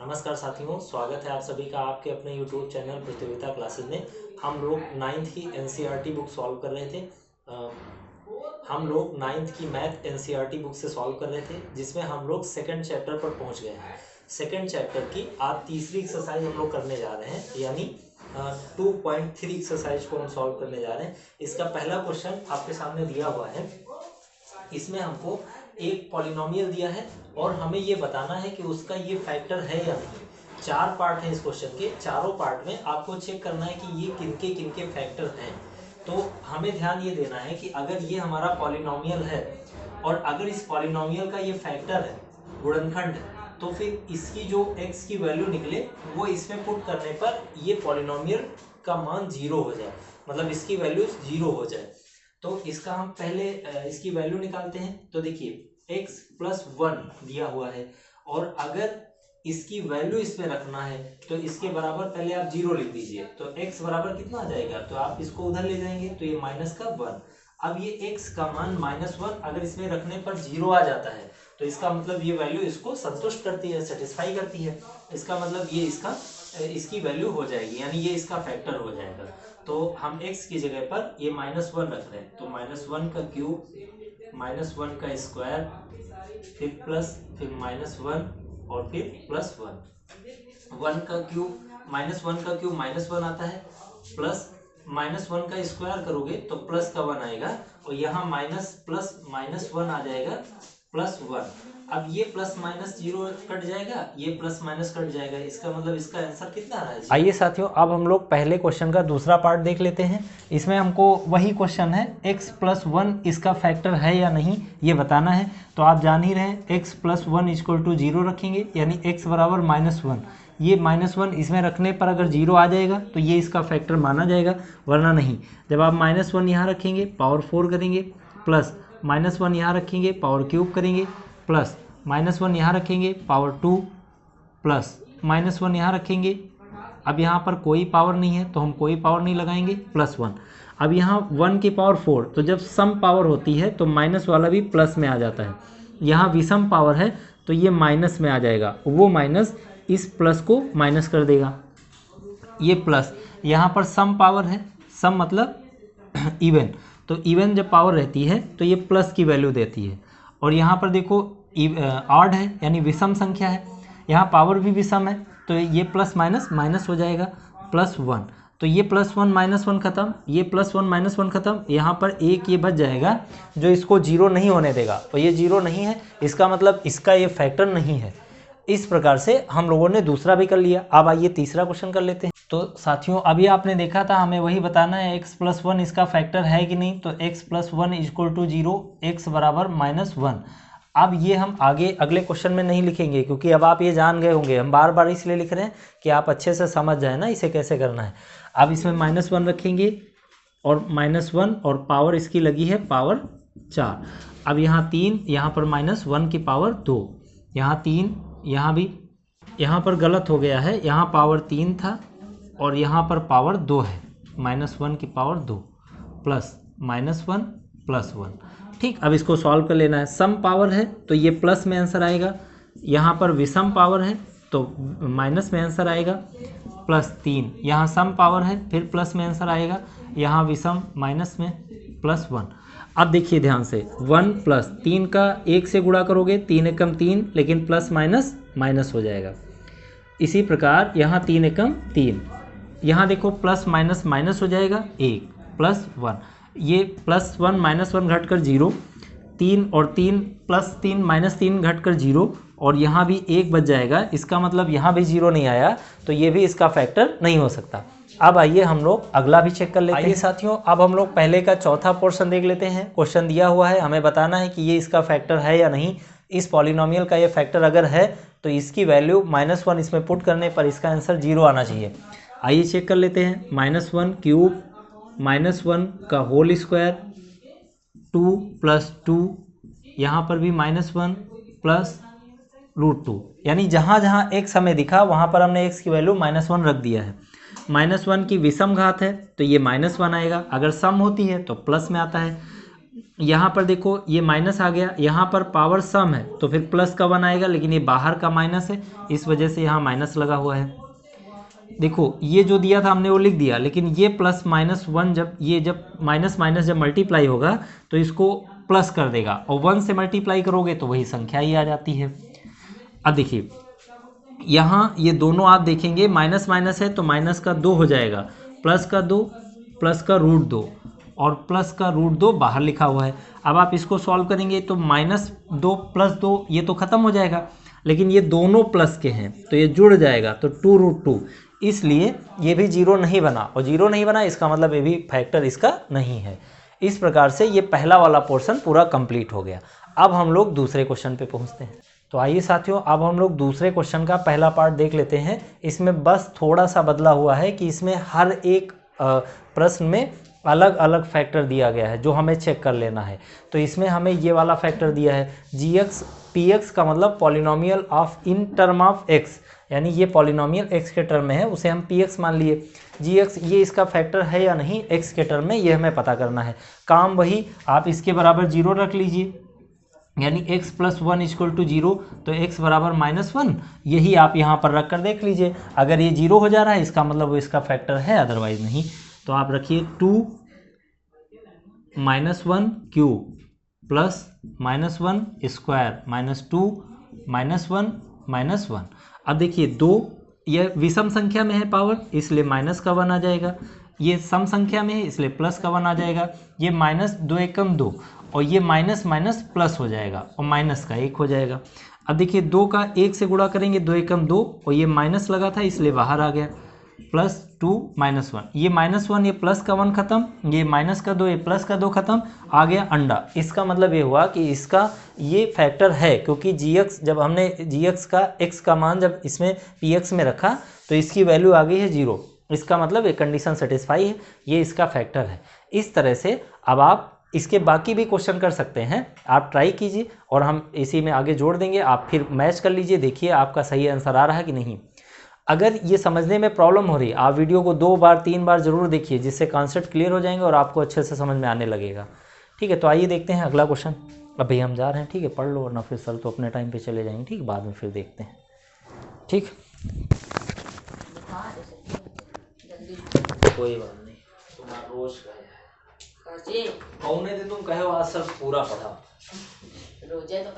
नमस्कार साथियों, स्वागत है आप सभी का आपके अपने YouTube चैनल प्रतियोगिता क्लासेस में। हम लोग 9th की NCERT बुक सॉल्व कर रहे थे। हम लोग 9th की मैथ NCERT बुक से सॉल्व कर रहे थे, जिसमें हम लोग सेकंड चैप्टर पर पहुंच गए हैं। सेकंड चैप्टर की आज तीसरी एक्सरसाइज हम लोग करने जा रहे हैं, यानी 2.3 एक्सरसाइज को हम सॉल्व करने जा रहे हैं। इसका पहला क्वेश्चन आपके सामने दिया हुआ है। इसमें हमको एक पॉलिनोमियल दिया है और हमें ये बताना है कि उसका ये फैक्टर है या नहीं। 4 पार्ट हैं इस क्वेश्चन के, चारों पार्ट में आपको चेक करना है कि ये किनके किनके फैक्टर हैं। तो हमें ध्यान ये देना है कि अगर ये हमारा पॉलिनोमियल है और अगर इस पॉलिनोमियल का ये फैक्टर है, गुणनखंड है, तो फिर इसकी जो x की वैल्यू निकले वो इसमें पुट करने पर ये पॉलिनोमियल का मान 0 हो जाए, मतलब इसकी वैल्यू 0 हो जाए। तो इसका हम पहले इसकी वैल्यू निकालते हैं। तो देखिए x + 1 दिया हुआ है और अगर इसकी वैल्यू इसमें रखना है तो इसके बराबर पहले आप 0 लिख दीजिए। तो x बराबर कितना आ जाएगा, तो आप इसको उधर ले जाएंगे तो ये माइनस का 1। अब ये x का मान -1 अगर इसमें रखने पर 0 आ जाता है तो इसका मतलब ये वैल्यू इसको संतुष्ट करती है, सेटिस्फाई करती है। इसका मतलब ये इसकी वैल्यू हो जाएगी, यानी ये इसका फैक्टर हो जाएगा। तो हम x की जगह पर ये -1 रख रहे हैं, तो -1 का क्यूब, -1 का स्क्वायर, फिर प्लस, फिर -1 और फिर +1। 1 का क्यूब, -1 का क्यूब -1 आता है, प्लस -1 का स्क्वायर करोगे तो प्लस का 1 आएगा और यहाँ माइनस प्लस -1 आ जाएगा +1। अब ये प्लस माइनस 0 कट जाएगा, ये प्लस माइनस कट जाएगा, इसका मतलब इसका आंसर कितना आ रहा है। आइए साथियों, अब हम लोग पहले क्वेश्चन का दूसरा पार्ट देख लेते हैं। इसमें हमको वही क्वेश्चन है, x + 1 इसका फैक्टर है या नहीं ये बताना है। तो आप जान ही रहे हैं x + 1 = 0 रखेंगे, यानी x बराबर -1। ये -1 इसमें रखने पर अगर 0 आ जाएगा तो ये इसका फैक्टर माना जाएगा, वरना नहीं। जब आप -1 यहाँ रखेंगे पावर 4 करेंगे, प्लस -1 यहाँ रखेंगे पावर क्यूब करेंगे, प्लस -1 यहाँ रखेंगे पावर 2, प्लस -1 यहाँ रखेंगे। अब यहाँ पर कोई पावर नहीं है तो हम कोई पावर नहीं लगाएंगे, +1। अब यहाँ 1 की पावर 4, तो जब सम पावर होती है तो माइनस वाला भी प्लस में आ जाता है। यहाँ विषम पावर है तो ये माइनस में आ जाएगा, वो माइनस इस प्लस को माइनस कर देगा, ये प्लस। यहाँ पर सम पावर है, सम मतलब इवन, तो इवन जब पावर रहती है तो ये प्लस की वैल्यू देती है। और यहाँ पर देखो ऑड है, यानी विषम संख्या है, यहाँ पावर भी विषम है तो ये प्लस माइनस माइनस हो जाएगा, +1। तो ये +1 -1 खत्म, ये +1 -1 खत्म, यहाँ पर एक ये बच जाएगा जो इसको 0 नहीं होने देगा। तो ये 0 नहीं है, इसका मतलब इसका ये फैक्टर नहीं है। इस प्रकार से हम लोगों ने दूसरा भी कर लिया। अब आइए तीसरा क्वेश्चन कर लेते हैं। तो साथियों, अभी आपने देखा था हमें वही बताना है x + 1 इसका फैक्टर है कि नहीं। तो x + 1 = 0, x बराबर -1। अब ये हम आगे अगले क्वेश्चन में नहीं लिखेंगे, क्योंकि अब आप ये जान गए होंगे। हम बार बार इसलिए लिख रहे हैं कि आप अच्छे से समझ जाए ना इसे कैसे करना है। अब इसमें -1 रखेंगे और -1 और पावर इसकी लगी है पावर 4। अब यहाँ 3, यहाँ पर -1 की पावर 2, यहाँ 3, यहाँ भी, यहाँ पर गलत हो गया है, यहाँ पावर 3 था और यहाँ पर पावर 2 है, -1 की पावर 2 प्लस -1 + 1। ठीक, अब इसको सॉल्व कर लेना है। सम पावर है तो ये प्लस में आंसर आएगा, यहाँ पर विषम पावर है तो माइनस में आंसर आएगा, +3। यहाँ सम पावर है फिर प्लस में आंसर आएगा, यहाँ विषम माइनस में, +1। अब देखिए ध्यान से, 1 + 3 का 1 से गुणा करोगे, 3 एकम 3, लेकिन प्लस माइनस माइनस हो जाएगा। इसी प्रकार यहाँ 3 एकम 3, यहाँ देखो प्लस माइनस माइनस हो जाएगा, 1 +1। ये +1 -1 घटकर 0, 3 और 3 +3 -3 घटकर 0, और यहाँ भी 1 बच जाएगा। इसका मतलब यहाँ भी 0 नहीं आया, तो ये भी इसका फैक्टर नहीं हो सकता। अब आइए हम लोग अगला भी चेक कर लेते हैं। आइए साथियों, अब हम लोग पहले का चौथा पोर्शन देख लेते हैं। क्वेश्चन दिया हुआ है, हमें बताना है कि ये इसका फैक्टर है या नहीं। इस पॉलिनोमियल का ये फैक्टर अगर है तो इसकी वैल्यू -1 इसमें पुट करने पर इसका आंसर 0 आना चाहिए। आइए चेक कर लेते हैं। -1 क्यूब, -1 का होल स्क्वायर, 2 + 2, यहाँ पर भी -1 प्लस √2, यानी जहाँ जहाँ x हमें दिखा वहाँ पर हमने x की वैल्यू -1 रख दिया है। -1 की विषम घात है तो ये -1 आएगा, अगर सम होती है तो प्लस में आता है। यहाँ पर देखो ये माइनस आ गया, यहाँ पर पावर सम है तो फिर प्लस का 1 आएगा, लेकिन ये बाहर का माइनस है इस वजह से यहाँ माइनस लगा हुआ है। देखो ये जो दिया था हमने वो लिख दिया, लेकिन ये प्लस माइनस 1 जब माइनस माइनस जब मल्टीप्लाई होगा तो इसको प्लस कर देगा, और 1 से मल्टीप्लाई करोगे तो वही संख्या ही आ जाती है। अब देखिए यहाँ ये दोनों आप देखेंगे माइनस माइनस है तो माइनस का 2 हो जाएगा, प्लस का 2 प्लस का रूट 2 और प्लस का रूट 2 बाहर लिखा हुआ है। अब आप इसको सॉल्व करेंगे तो -2 + 2 ये तो ख़त्म हो जाएगा, लेकिन ये दोनों प्लस के हैं तो ये जुड़ जाएगा तो 2√2, इसलिए ये भी जीरो नहीं बना, और जीरो नहीं बना इसका मतलब ये भी फैक्टर इसका नहीं है। इस प्रकार से ये पहला वाला पोर्शन पूरा कंप्लीट हो गया। अब हम लोग दूसरे क्वेश्चन पे पहुंचते हैं। तो आइए साथियों, अब हम लोग दूसरे क्वेश्चन का पहला पार्ट देख लेते हैं। इसमें बस थोड़ा सा बदला हुआ है कि इसमें हर एक प्रश्न में अलग अलग फैक्टर दिया गया है जो हमें चेक कर लेना है। तो इसमें हमें ये वाला फैक्टर दिया है gx px का मतलब polynomial of in term of x, यानी ये पॉलिनोमियल x के टर्म में है, उसे हम px मान लिए। gx ये इसका फैक्टर है या नहीं x के टर्म में, ये हमें पता करना है। काम वही, आप इसके बराबर 0 रख लीजिए, यानी x + 1 = 0, तो x बराबर -1, यही आप यहाँ पर रख कर देख लीजिए। अगर ये 0 हो जा रहा है इसका मतलब वो इसका फैक्टर है, अदरवाइज नहीं। तो आप रखिए 2 - 1 क्यूब प्लस -1 स्क्वायर -2 -1 -1। अब देखिए 2 यह विषम संख्या में है पावर, इसलिए माइनस का 1 आ जाएगा। ये सम संख्या में है इसलिए प्लस का 1 आ जाएगा। ये -2 एकम 2 और ये माइनस माइनस प्लस हो जाएगा और माइनस का 1 हो जाएगा। अब देखिए 2 का 1 से गुणा करेंगे, 2 एकम 2 और ये माइनस लगा था इसलिए बाहर आ गया, +2 -1, ये -1 ये प्लस का 1 खत्म, ये माइनस का 2 ये प्लस का 2 खत्म, आ गया अंडा। इसका मतलब ये हुआ कि इसका ये फैक्टर है, क्योंकि gx जब हमने gx का x का मान जब इसमें px में रखा तो इसकी वैल्यू आ गई है 0। इसका मतलब ये कंडीशन सेटिस्फाई है, ये इसका फैक्टर है। इस तरह से अब आप इसके बाकी भी क्वेश्चन कर सकते हैं, आप ट्राई कीजिए और हम इसी में आगे जोड़ देंगे। आप फिर मैच कर लीजिए, देखिए आपका सही आंसर आ रहा है कि नहीं। अगर ये समझने में प्रॉब्लम हो रही है, आप वीडियो को 2 बार 3 बार जरूर देखिए, जिससे कॉन्सेप्ट क्लियर हो जाएंगे और आपको अच्छे से समझ में आने लगेगा। ठीक है, तो आइए देखते हैं अगला क्वेश्चन। अभी हम जा रहे हैं, ठीक है, पढ़ लो, वरना फिर सर तो अपने टाइम पे चले जाएंगे, ठीक, बाद में फिर देखते हैं। ठीक, कोई बात नहीं, तुम्हारा रोज कहे तुम कहो आज सर पूरा पढ़ा रोजे तो